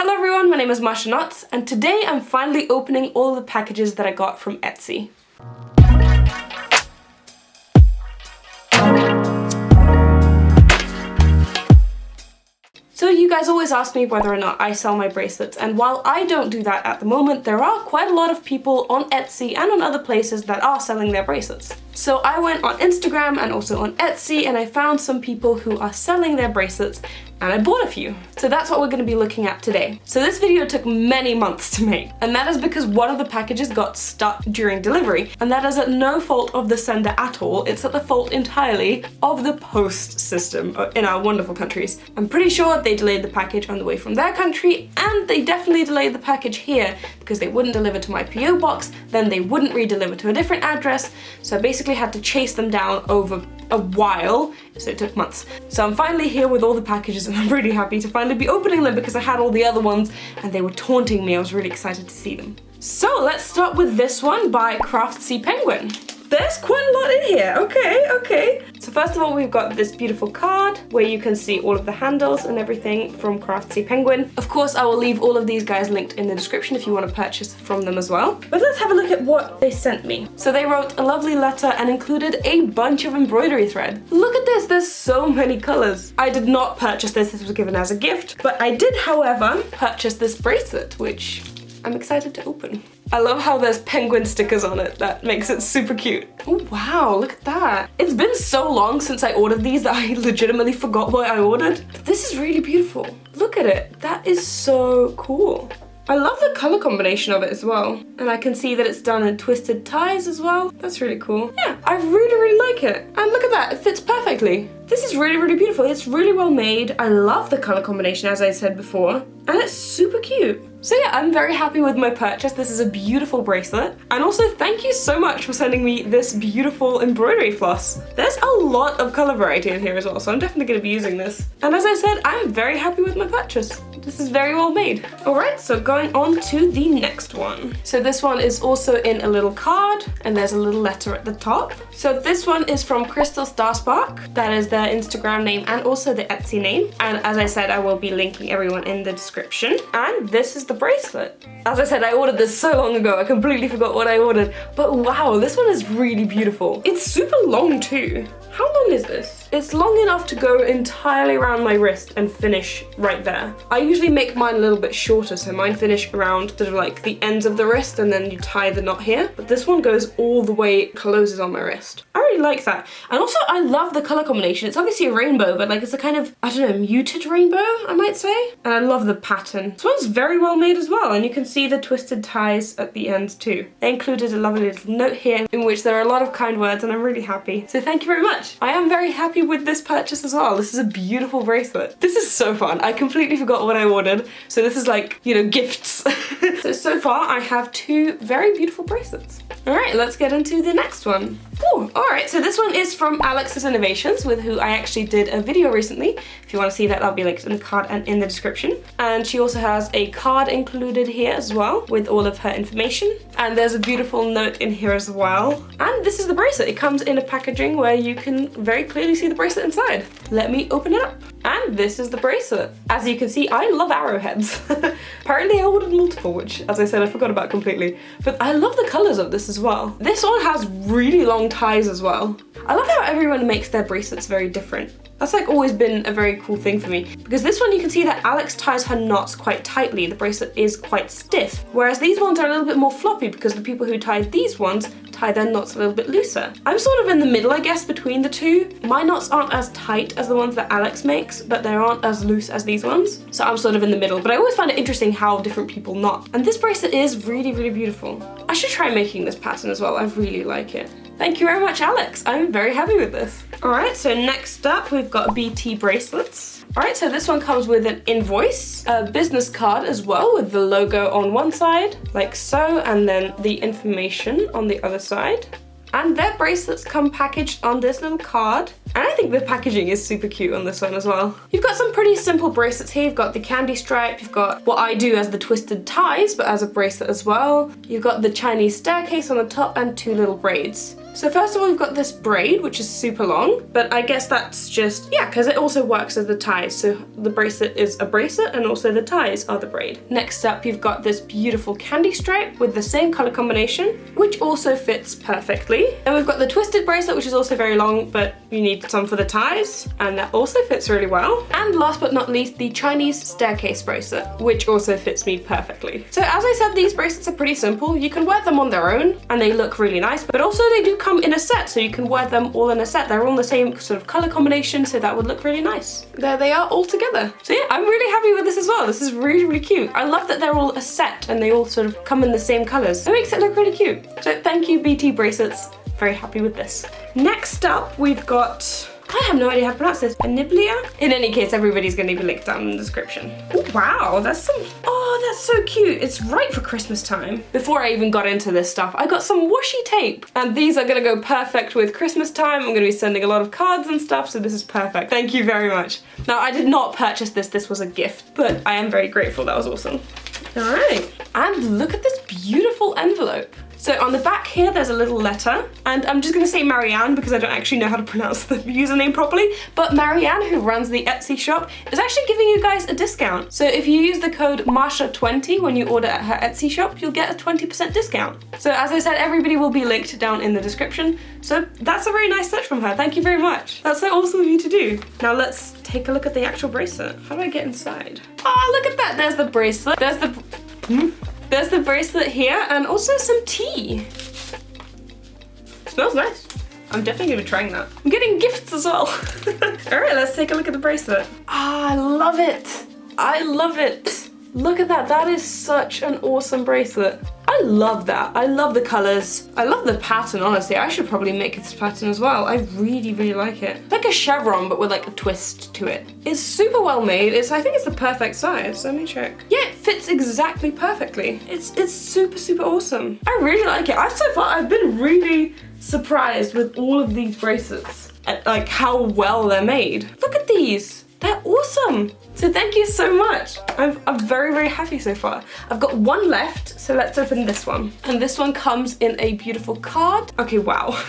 Hello everyone, my name is Masha, and today I'm finally opening all the packages that I got from Etsy. So you guys always ask me whether or not I sell my bracelets, and while I don't do that at the moment, there are quite a lot of people on Etsy and on other places that are selling their bracelets. So I went on Instagram and also on Etsy and I found some people who are selling their bracelets and I bought a few. So that's what we're going to be looking at today. So this video took many months to make, and that is because one of the packages got stuck during delivery, and that is at no fault of the sender at all. It's at the fault entirely of the post system in our wonderful countries. I'm pretty sure they delayed the package on the way from their country, and they definitely delayed the package here because they wouldn't deliver to my PO box, then they wouldn't re-deliver to a different address, so I basically had to chase them down over a while, so it took months. So I'm finally here with all the packages and I'm really happy to finally be opening them because I had all the other ones and they were taunting me. I was really excited to see them. So let's start with this one by Craftanatic. There's quite a lot in here. Okay. So first of all, we've got this beautiful card where you can see all of the handles and everything from Craftanatic. Of course, I will leave all of these guys linked in the description if you want to purchase from them as well. But let's have a look at what they sent me. So they wrote a lovely letter and included a bunch of embroidery thread. Look at this, there's so many colors. I did not purchase this was given as a gift, but I did, however, purchase this bracelet, which I'm excited to open. I love how there's penguin stickers on it. That makes it super cute. Oh wow, look at that. It's been so long since I ordered these that I legitimately forgot what I ordered. But this is really beautiful. Look at it. That is so cool. I love the color combination of it as well. And I can see that it's done in twisted ties as well. That's really cool. Yeah, I really like it. And look at that, it fits perfectly. This is really beautiful. It's really well made. I love the color combination, as I said before. And it's super cute. So yeah, I'm very happy with my purchase. This is a beautiful bracelet. And also thank you so much for sending me this beautiful embroidery floss. There's a lot of color variety in here as well, so I'm definitely gonna be using this. And as I said, I'm very happy with my purchase. This is very well made. All right, so going on to the next one. So this one is also in a little card and there's a little letter at the top. So this one is from Crystal Starspark. That is their Instagram name and also the Etsy name. And as I said, I will be linking everyone in the description. And this is the bracelet. As I said, I ordered this so long ago, I completely forgot what I ordered. But wow, this one is really beautiful. It's super long too. How long is this? It's long enough to go entirely around my wrist and finish right there. I usually make mine a little bit shorter, so mine finish around sort of like the ends of the wrist and then you tie the knot here. But this one goes all the way, closes on my wrist. I really like that. And also I love the color combination. It's obviously a rainbow, but like it's a kind of, I don't know, muted rainbow, I might say. And I love the pattern. This one's very well made as well, and you can see the twisted ties at the ends too. They included a lovely little note here in which there are a lot of kind words and I'm really happy. So thank you very much. I am very happy with this purchase as well. This is a beautiful bracelet. This is so fun. I completely forgot what I ordered. So this is like, you know, gifts. So far I have two very beautiful bracelets. All right, let's get into the next one. Ooh, all right, so this one is from Alex's Innovations, with who I actually did a video recently. If you want to see that, that'll be linked in the card and in the description. And she also has a card included here as well with all of her information. And there's a beautiful note in here as well. And this is the bracelet. It comes in a packaging where you can very clearly see the bracelet inside. Let me open it up. And this is the bracelet. As you can see, I love arrowheads. Apparently I ordered multiple, which, as I said, I forgot about completely. But I love the colors of this as well. This one has really long ties as well. I love how everyone makes their bracelets very different. That's like always been a very cool thing for me. Because this one you can see that Alex ties her knots quite tightly. The bracelet is quite stiff. Whereas these ones are a little bit more floppy because the people who tied these ones tie their knots a little bit looser. I'm sort of in the middle, I guess, between the two. My knots aren't as tight as the ones that Alex makes, but they aren't as loose as these ones. So I'm sort of in the middle, but I always find it interesting how different people knot. And this bracelet is really beautiful. I should try making this pattern as well. I really like it. Thank you very much, Alex. I'm very happy with this. All right, so next up, we've got BT bracelets. All right, so this one comes with an invoice, a business card as well with the logo on one side, like so, and then the information on the other side. And their bracelets come packaged on this little card. And I think the packaging is super cute on this one as well. You've got some pretty simple bracelets here. You've got the candy stripe, you've got what I do as the twisted ties, but as a bracelet as well. You've got the Chinese staircase on the top and two little braids. So first of all, we've got this braid, which is super long, but I guess that's just, yeah, because it also works as the ties. So the bracelet is a bracelet and also the ties are the braid. Next up, you've got this beautiful candy stripe with the same color combination, which also fits perfectly. And we've got the twisted bracelet, which is also very long, but you need some for the ties, and that also fits really well. And last but not least, the Chinese staircase bracelet, which also fits me perfectly. So as I said, these bracelets are pretty simple. You can wear them on their own and they look really nice, but also they do come in a set, so you can wear them all in a set. They're all the same sort of color combination, so that would look really nice. There they are all together. So yeah, I'm really happy with this as well. This is really, really cute. I love that they're all a set and they all sort of come in the same colors. It makes it look really cute. So thank you, BT Bracelets. Very happy with this. Next up, we've got, I have no idea how to pronounce this, Aniblia? In any case, everybody's gonna be linked down in the description. Ooh, wow, that's some, oh, that's so cute. It's right for Christmas time. Before I even got into this stuff, I got some washi tape, and these are gonna go perfect with Christmas time. I'm gonna be sending a lot of cards and stuff, so this is perfect. Thank you very much. Now, I did not purchase this. This was a gift, but I am very grateful. That was awesome. All right, and look at this beautiful envelope. So on the back here, there's a little letter, and I'm just gonna say Marianne because I don't actually know how to pronounce the username properly, but Marianne, who runs the Etsy shop, is actually giving you guys a discount. So if you use the code Masha20 when you order at her Etsy shop, you'll get a 20% discount. So as I said, everybody will be linked down in the description. So that's a very nice touch from her. Thank you very much. That's so awesome of you to do. Now let's take a look at the actual bracelet. How do I get inside? Oh, look at that. There's the bracelet. There's the bracelet here, and also some tea. Smells nice. I'm definitely gonna be trying that. I'm getting gifts as well. All right, let's take a look at the bracelet. Ah, I love it. I love it. Look at that. That is such an awesome bracelet. I love that. I love the colors. I love the pattern, honestly. I should probably make this pattern as well. I really, really like it. Like a chevron, but with like a twist to it. It's super well made. I think it's the perfect size. Let me check. Yeah, it fits exactly perfectly. It's super, super awesome. I really like it. I've been really surprised with all of these bracelets at like how well they're made. Look at these. They're awesome. So thank you so much. I'm very, very happy so far. I've got one left, so let's open this one. And this one comes in a beautiful card. Okay, wow.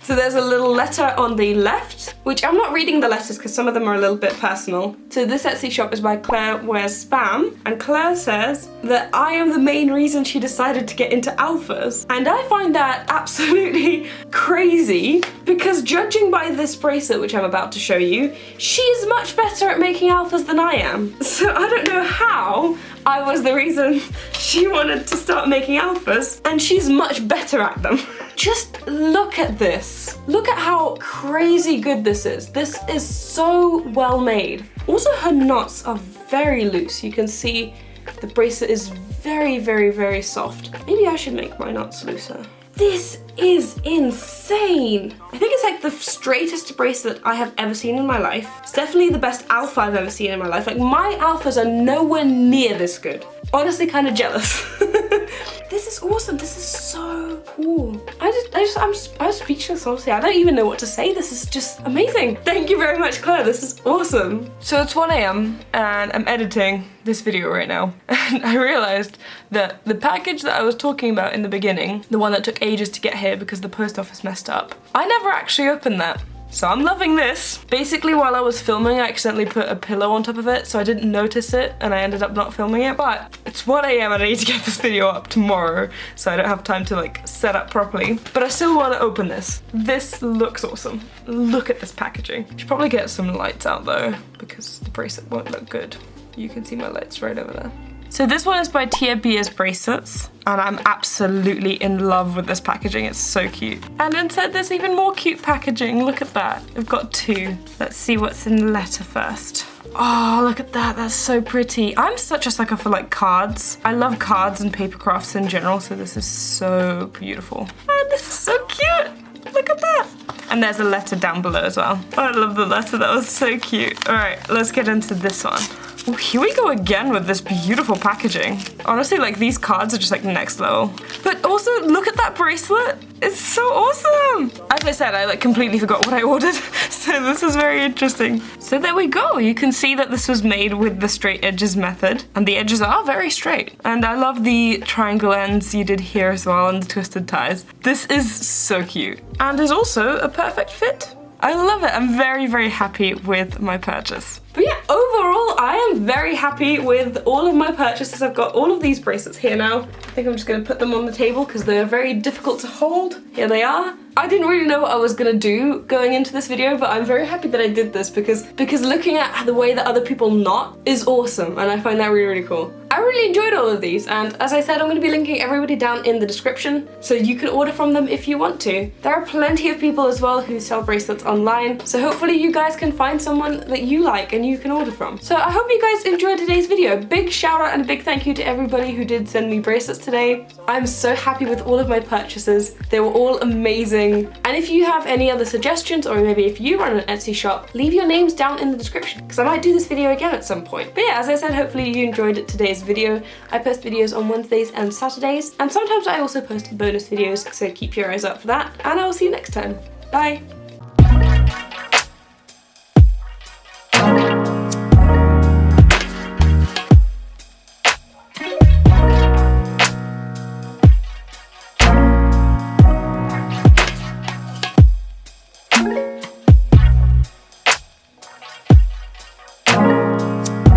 So there's a little letter on the left, which I'm not reading the letters because some of them are a little bit personal. So this Etsy shop is by Claire Wears Spam, and Claire says that I am the main reason she decided to get into alphas. And I find that absolutely crazy because judging by this bracelet, which I'm about to show you, she's much better at making alphas than I am. So I don't know how I was the reason she wanted to start making alphas, and she's much better at them. Just look at this. Look at how crazy good this is. This is so well made. Also, her knots are very loose. You can see the bracelet is very, very, very soft. Maybe I should make my knots looser. This is insane. I think it's like the straightest bracelet I have ever seen in my life. It's definitely the best alpha I've ever seen in my life. Like, my alphas are nowhere near this good. Honestly, kind of jealous. This is awesome. This is so cool. I'm speechless, honestly. I don't even know what to say. This is just amazing. Thank you very much, Claire. This is awesome. So it's 1 AM and I'm editing this video right now. And I realized that the package that I was talking about in the beginning, the one that took ages to get here because the post office messed up, I never actually opened that. So I'm loving this. Basically, while I was filming, I accidentally put a pillow on top of it, so I didn't notice it, and I ended up not filming it. But it's 1 AM and I need to get this video up tomorrow, so I don't have time to like set up properly. But I still want to open this. This looks awesome. Look at this packaging. Should probably get some lights out though, because the bracelet won't look good. You can see my lights right over there. So this one is by Tia Bia's Bracelets, and I'm absolutely in love with this packaging. It's so cute. And inside there's even more cute packaging. Look at that. I've got two. Let's see what's in the letter first. Oh, look at that. That's so pretty. I'm such a sucker for like cards. I love cards and paper crafts in general, so this is so beautiful. Oh, this is so cute. Look at that. And there's a letter down below as well. Oh, I love the letter. That was so cute. All right, let's get into this one. Oh, here we go again with this beautiful packaging. Honestly, like these cards are just like next level. But also look at that bracelet. It's so awesome. As I said, I like completely forgot what I ordered. So this is very interesting. So there we go. You can see that this was made with the straight edges method, and the edges are very straight. And I love the triangle ends you did here as well and the twisted ties. This is so cute and is also a perfect fit. I love it. I'm very, very happy with my purchase. But yeah, overall, I am very happy with all of my purchases. I've got all of these bracelets here now. I think I'm just gonna put them on the table because they're very difficult to hold. Here they are. I didn't really know what I was gonna do going into this video, but I'm very happy that I did this because looking at the way that other people knot is awesome, and I find that really, really cool. I really enjoyed all of these, and as I said, I'm gonna be linking everybody down in the description so you can order from them if you want to. There are plenty of people as well who sell bracelets online, so hopefully you guys can find someone that you like and you can order from. So I hope you guys enjoyed today's video. Big shout out and a big thank you to everybody who did send me bracelets today. I'm so happy with all of my purchases. They were all amazing. And if you have any other suggestions, or maybe if you run an Etsy shop, leave your names down in the description because I might do this video again at some point. But yeah, as I said, hopefully you enjoyed today's video. I post videos on Wednesdays and Saturdays, and sometimes I also post bonus videos, so keep your eyes out for that, and I will see you next time. Bye!